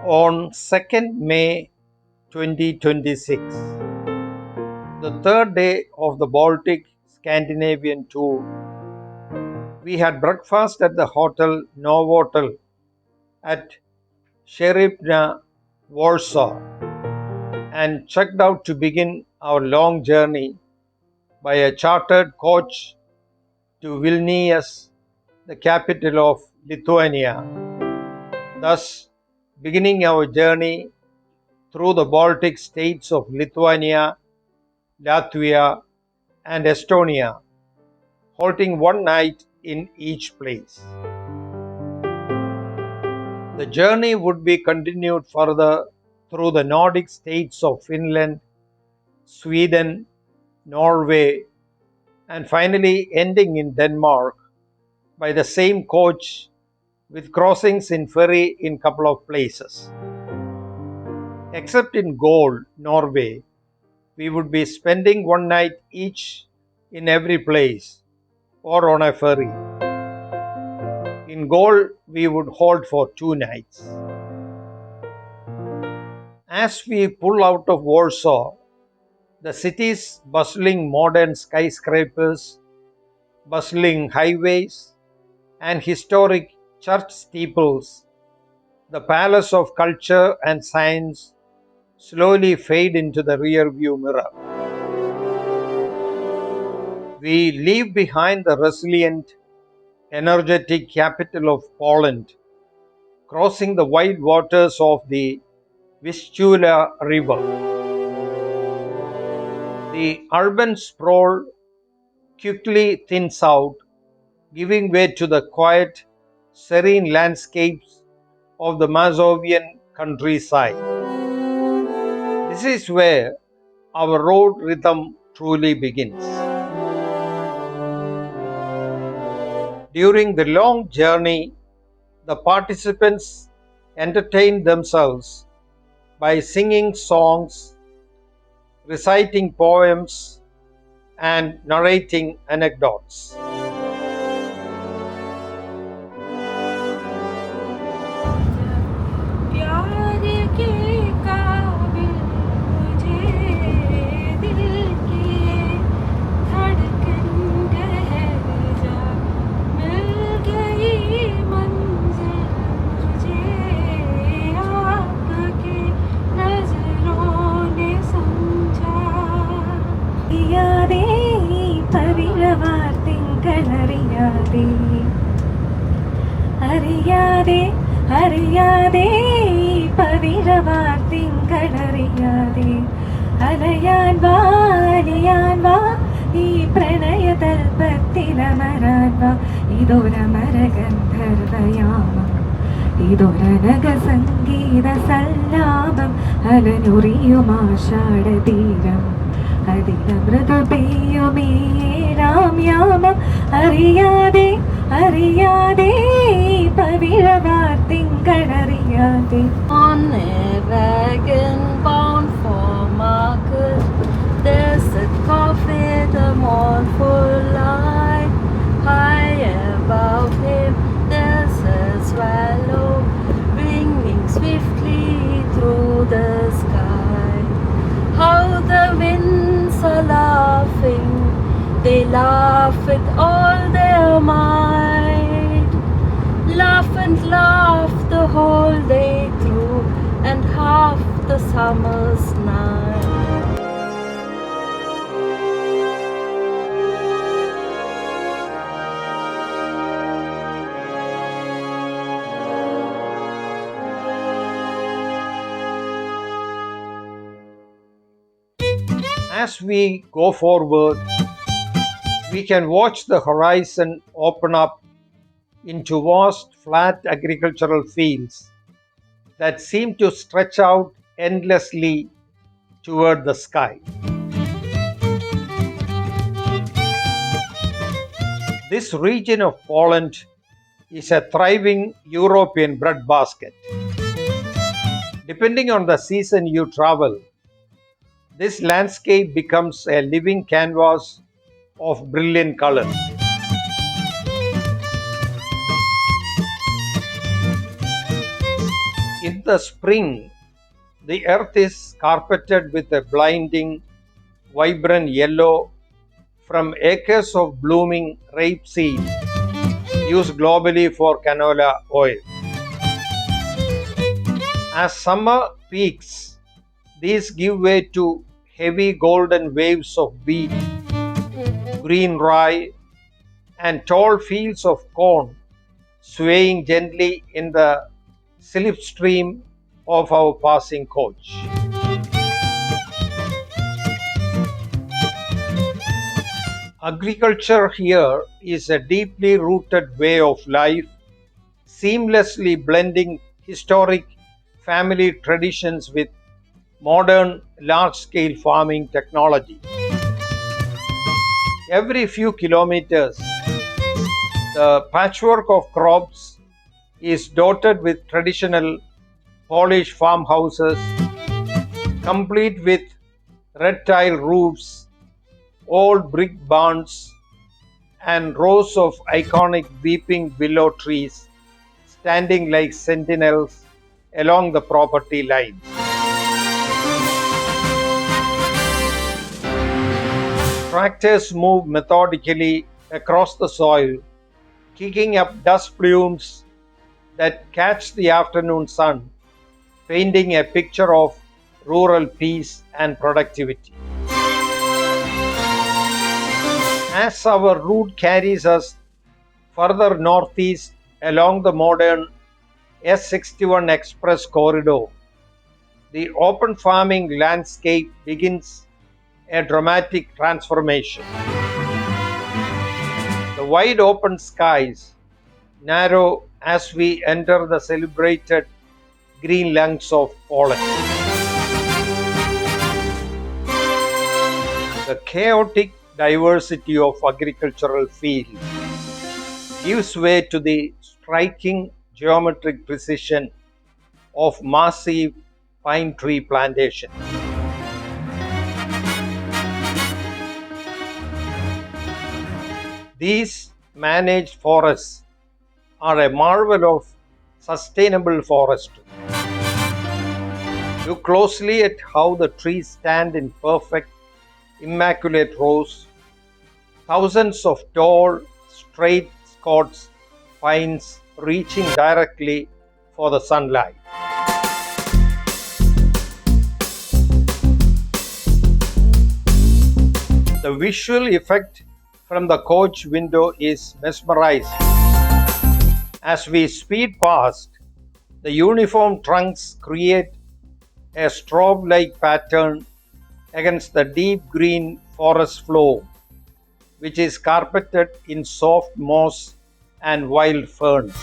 On 2nd May 2026, the third day of the Baltic Scandinavian tour, we had breakfast at the hotel Novotel at Sheripna, Warsaw, and checked out to begin our long journey by a chartered coach to Vilnius, the capital of Lithuania, thus beginning our journey through the Baltic states of Lithuania, Latvia, and Estonia, halting one night in each place. The journey would be continued further through the Nordic states of Finland, Sweden, Norway, and finally ending in Denmark by the same coach with crossings in ferry in couple of places. Except in Gold, Norway, we would be spending one night each in every place or on a ferry. In Gold, we would hold for 2 nights. As we pull out of Warsaw, the city's bustling modern skyscrapers, bustling highways, and historic church steeples, the palace of culture and science, slowly fade into the rear-view mirror. We leave behind the resilient, energetic capital of Poland, crossing the wide waters of the Vistula River. The urban sprawl quickly thins out, giving way to the quiet, serene landscapes of the Mazovian countryside. This is where our road rhythm truly begins. During the long journey, the participants entertained themselves by singing songs, reciting poems, and narrating anecdotes. അറിയാതെ പവിഴവാർ തിങ്കളറിയാതെ അലയാൻ വാ ഈ പ്രണയതൽപ്പത്തിലമരാൻ വാ ഇതൊരമരഗന്ധർവയാമം ഇതൊരനക സംഗീത സല്ലാപം അലനുറിയുമാഷാഢതീരം അതിലമൃദു പെയ്യുമേഴാം യാമം അറിയാതെ പവിഴവാർ തിങ്കളറിയാതെ. On a wagon bound for market, there's a coffee, the mournful light. High above him, there's a swallow winging swiftly through the sky. How the winds are laughing, they laugh with all their might. Laugh and laugh the whole day through and half the summer's night. As we go forward, we can watch the horizon open up into vast, flat agricultural fields that seem to stretch out endlessly toward the sky. This region of Poland is a thriving European breadbasket. Depending on the season you travel, this landscape becomes a living canvas of brilliant colors. In With the spring, the earth is carpeted with a blinding, vibrant yellow from acres of blooming rapeseed used globally for canola oil. As summer peaks, these give way to heavy golden waves of wheat, green rye, and tall fields of corn swaying gently in the slipstream of our passing coach. Agriculture here is a deeply rooted way of life, seamlessly blending historic family traditions with modern large-scale farming technology. Every few kilometers, the patchwork of crops is dotted with traditional Polish farmhouses, complete with red tile roofs, old brick barns, and rows of iconic weeping willow trees standing like sentinels along the property lines. Tractors move methodically across the soil, kicking up dust plumes that catch the afternoon sun, painting a picture of rural peace and productivity. As our route carries us further northeast along the modern S61 Express corridor, the open farming landscape begins a dramatic transformation. The wide open skies narrow as we enter the celebrated green lungs of Poland. The chaotic diversity of agricultural fields gives way to the striking geometric precision of massive pine tree plantations. These managed forests are a marvel of sustainable forestry. Look closely at how the trees stand in perfect, immaculate rows. Thousands of tall, straight Scots pines reaching directly for the sunlight. The visual effect from the coach window is mesmerizing. As we speed past, the uniform trunks create a strobe-like pattern against the deep green forest floor, which is carpeted in soft moss and wild ferns.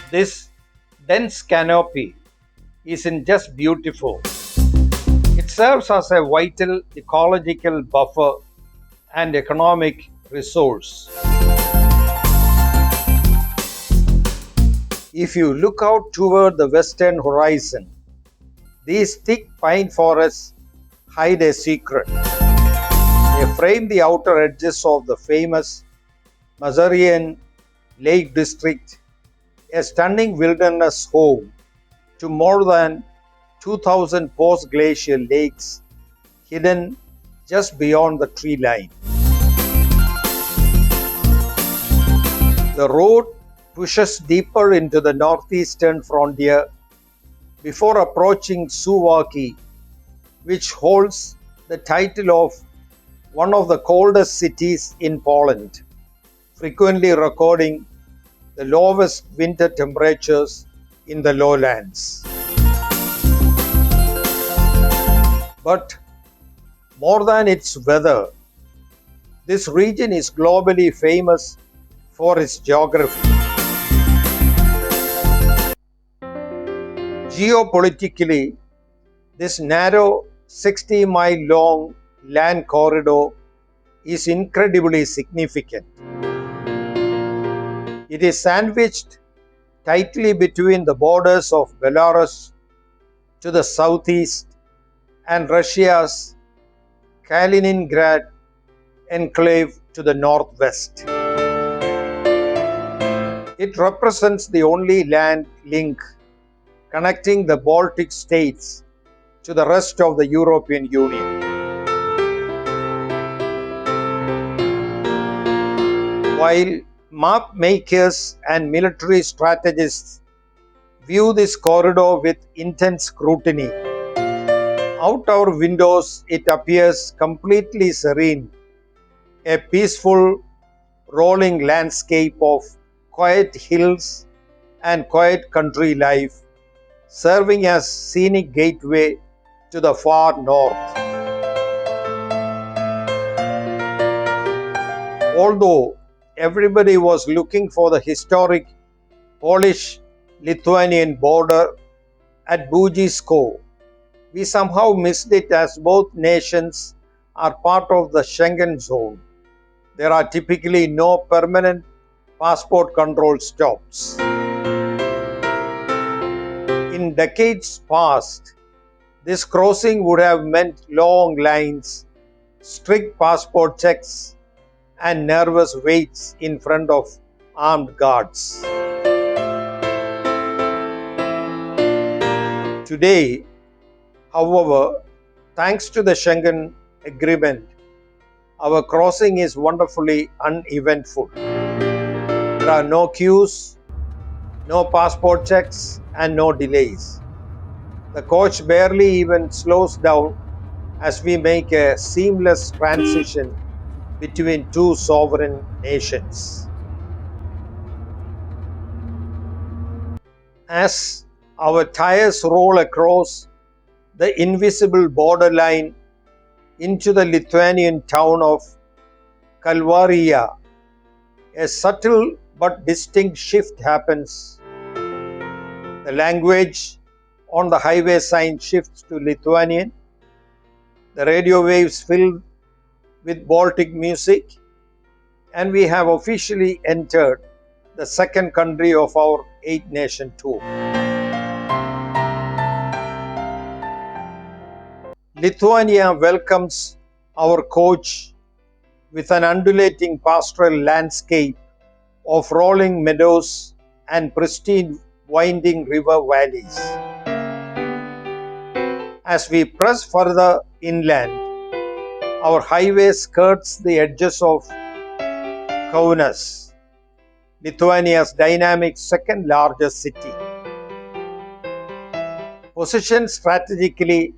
This dense canopy isn't just beautiful, it serves as a vital ecological buffer and economic resource. If you look out toward the western horizon, these thick pine forests hide a secret. They frame the outer edges of the famous Mazarian Lake District, a stunning wilderness home to more than 2,000 post-glacial lakes hidden just beyond the tree line. The road pushes deeper into the northeastern frontier before approaching Suwałki, which holds the title of one of the coldest cities in Poland, frequently recording the lowest winter temperatures in the lowlands. But more than its weather, this region is globally famous for its geography. Geopolitically, this narrow 60-mile-long land corridor is incredibly significant. It is sandwiched tightly between the borders of Belarus to the southeast and Russia's Kaliningrad enclave to the northwest. It represents the only land link connecting the Baltic states to the rest of the European Union. While map makers and military strategists view this corridor with intense scrutiny, out our windows it appears completely serene, a peaceful, rolling landscape of quiet hills and quiet country life, serving as scenic gateway to the far north. Although everybody was looking for the historic Polish-Lithuanian border at Budzisko, we somehow missed it as both nations are part of the Schengen zone. There are typically no permanent passport control stops. In decades past, this crossing would have meant long lines, strict passport checks, and nervous waits in front of armed guards. Today, however, thanks to the Schengen Agreement, our crossing is wonderfully uneventful. There are no queues, no passport checks, and no delays. The coach barely even slows down as we make a seamless transition between two sovereign nations. As our tires roll across the invisible borderline into the Lithuanian town of Kalvaria, a subtle but distinct shift happens. The language on the highway sign shifts to Lithuanian. The radio waves fill with Baltic music, and we have officially entered the second country of our 8-nation tour. Lithuania welcomes our coach with an undulating pastoral landscape of rolling meadows and pristine winding river valleys. As we press further inland, our highway skirts the edges of Kaunas, Lithuania's dynamic second largest city. Positioned strategically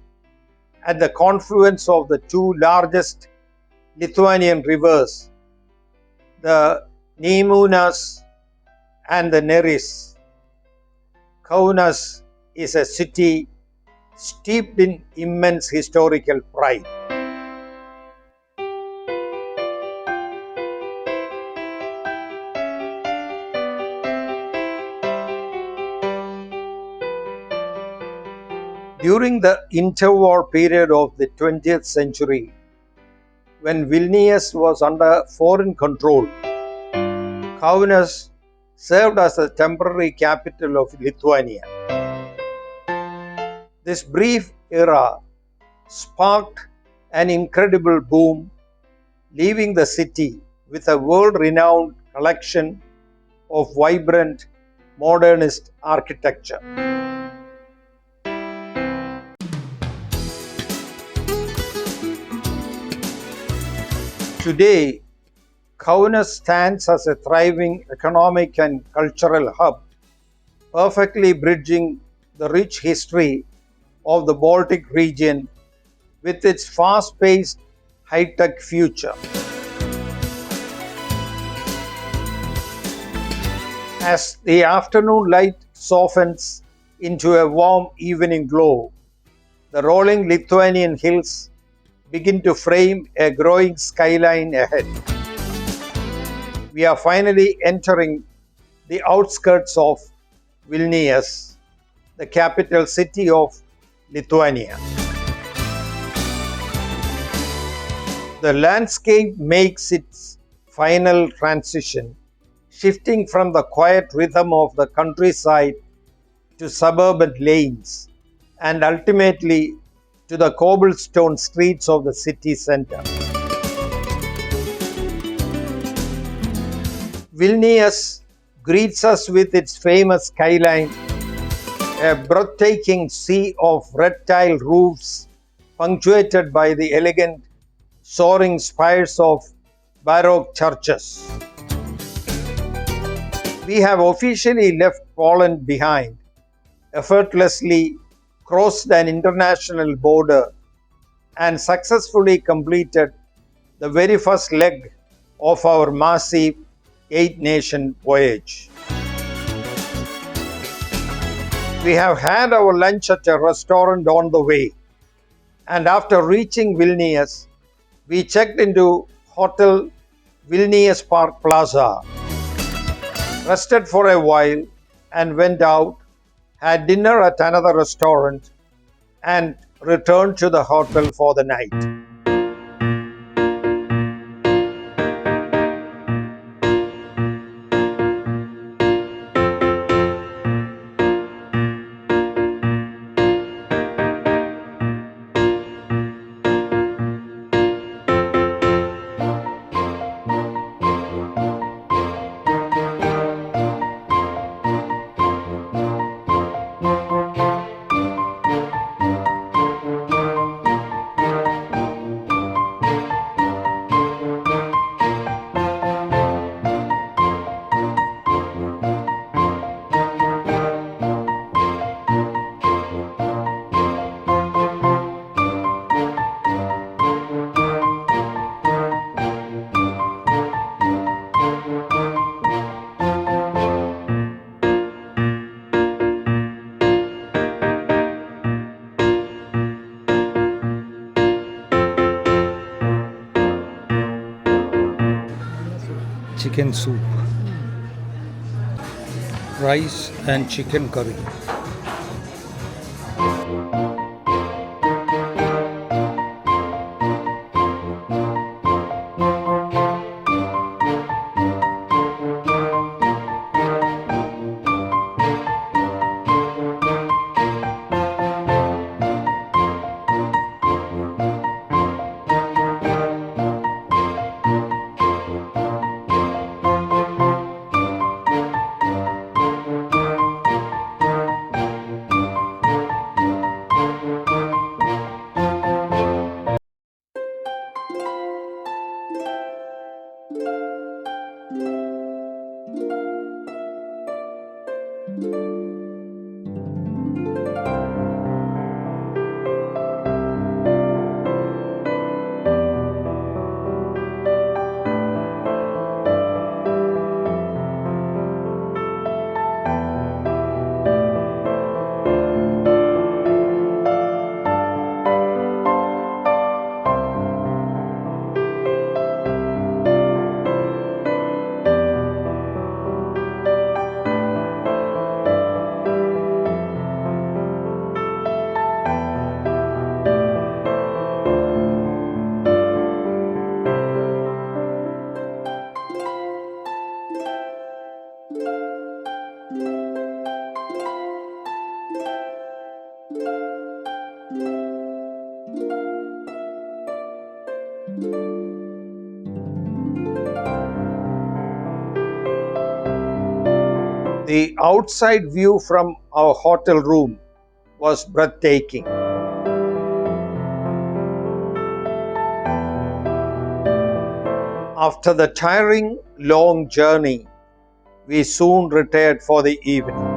at the confluence of the two largest Lithuanian rivers, the Nemunas and the Neris, Kaunas is a city steeped in immense historical pride. During the interwar period of the 20th century, when Vilnius was under foreign control, Kaunas served as the temporary capital of Lithuania. This brief era sparked an incredible boom, leaving the city with a world-renowned collection of vibrant modernist architecture. Today, Kaunas stands as a thriving economic and cultural hub, perfectly bridging the rich history of the Baltic region with its fast-paced, high-tech future. As the afternoon light softens into a warm evening glow, the rolling Lithuanian hills begin to frame a growing skyline ahead. We are finally entering the outskirts of Vilnius, the capital city of Lithuania. The landscape makes its final transition, shifting from the quiet rhythm of the countryside to suburban lanes and ultimately to the cobblestone streets of the city center. Vilnius greets us with its famous skyline, a breathtaking sea of red tile roofs punctuated by the elegant soaring spires of Baroque churches. We have officially left Poland behind, effortlessly crossed an international border, and successfully completed the very first leg of our massive 8-nation voyage. We have had our lunch at a restaurant on the way, and after reaching Vilnius, we checked into Hotel Vilnius Park Plaza, rested for a while, and went out, had dinner at another restaurant, and returned to the hotel for the night. Chicken soup, rice and chicken curry. The outside view from our hotel room was breathtaking. After the tiring, long journey, we soon retired for the evening.